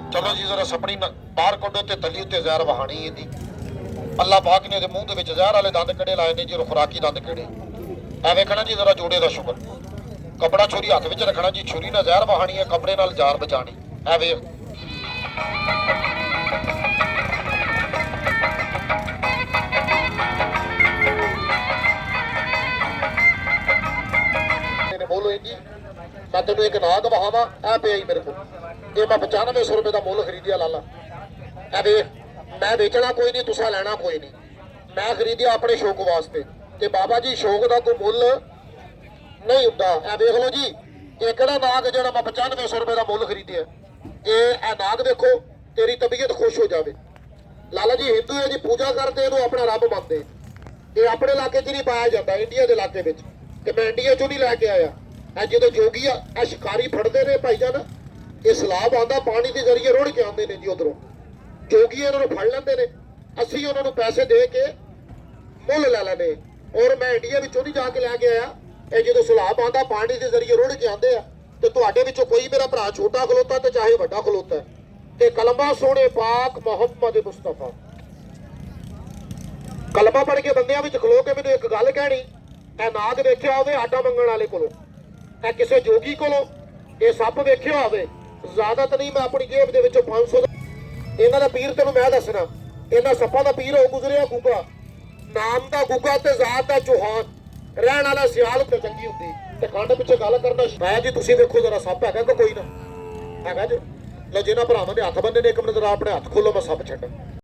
चलो जी जरा सपनी बाहर कड्डो ते तली उत्ते जहर वहानी इहदी। अल्लाह पाक ने इहदे मूंह दे विच जहर वाले दंद कड़े लाए ने जी, खुराकी दंद कड़े। ऐ वेखना जी जरा जोड़े दा शुगर। कपड़ा छुरी हत्थ विच रखना जी, छुरी नाल जहर वहानी है, कपड़े नाल जान बचानी। ऐ वेख बोलो जी, मैं तेन एक नाग बहावा। ऐ पे मेरे को ये मैं 9500 रुपए का मुल खरीदिया लाला। ऐ वे मैं बेचना कोई नहीं, तुसा लेना कोई नहीं, मैं खरीदिया अपने शौक वास्ते। ते बाबा जी शौक का कोई मुल नहीं होंदा। ऐ देख लो जी, ये केड़ा नाग जेड़ा मैं 9500 रुपए का मुल खरीदिया। ये नाग देखो, तेरी तबीयत खुश हो जाए। लाला जी हिंदू है जी, पूजा करते इहनूं अपना रब मनते। ये अपने इलाके च नहीं पाया जाता, इंडिया के इलाके में। मैं इंडिया चो नहीं लैके आया। जो जोगी आ शिकारी फड़ते ने भाई जान, ये सलाब आता पानी के जरिए रुड़ के आते हैं जी। उधरों जोगी इन्होंने फड़ लेंगे ने, असी उन्होंने पैसे दे के मुल लै लेने। और मैं इंडिया विचों नहीं जाके लैके आया। ये जो सलाब आता पानी के जरिए रुड़ के आते हैं, तो तुहाडे विचों कोई मेरा भरा छोटा खलोता तो चाहे वड्डा खलोता है, ते कलमा सोने पाक मुहम्मद मुस्तफा कलमा पढ़ के बंदियां विच खलो के मैनूं एक गल कहनी, ਇਹ ਨਾਗ ਵੇਖਿਆ ਹੋਵੇ ਆਟਾ ਮੰਗਣ ਵਾਲੇ ਕੋਲੋਂ, ਇਹ ਕਿਸੇ ਜੋਗੀ ਕੋਲੋਂ ਇਹ ਸੱਪ ਵੇਖਿਆ ਹੋਵੇ, ਜ਼ਿਆਦਾ ਤਾਂ ਨਹੀਂ, ਮੈਂ ਆਪਣੀ ਜੇਬ ਦੇ ਵਿੱਚੋਂ 500 ਇਹਨਾਂ ਦਾ ਪੀਰ ਤੈਨੂੰ ਮੈਂ ਦੱਸਣਾ। ਇਹਨਾਂ ਸੱਪਾਂ ਦਾ ਪੀਰ ਹੋ ਗੁਜ਼ਰਿਆ ਗੁੱਗਾ, ਨਾਮ ਦਾ ਗੁੱਗਾ ਤੇ ਜ਼ਾਤ ਦਾ ਚੌਹਾਨ, ਰਹਿਣ ਵਾਲਾ ਸਿਆਲ ਤੇ ਚੰਗੀ ਹੁੰਦੀ ਤੇ ਖੰਡ ਪਿੱਛੇ ਗੱਲ ਕਰਨਾ। ਮੈਂ ਜੀ ਤੁਸੀਂ ਵੇਖੋ ਜਰਾ ਸੱਪ ਹੈਗਾ ਕਿ ਕੋਈ ਨਾ ਹੈਗਾ ਜੀ। ਲੋ ਜਿਹਨਾਂ ਭਰਾਵਾਂ ਦੇ ਹੱਥ ਬੰਨੇ ਨੇ, ਇੱਕ ਮਿੰਟ ਜਰਾ ਆਪਣੇ ਹੱਥ ਖੋਲੋ, ਮੈਂ ਸੱਪ ਛੱਡਾਂ।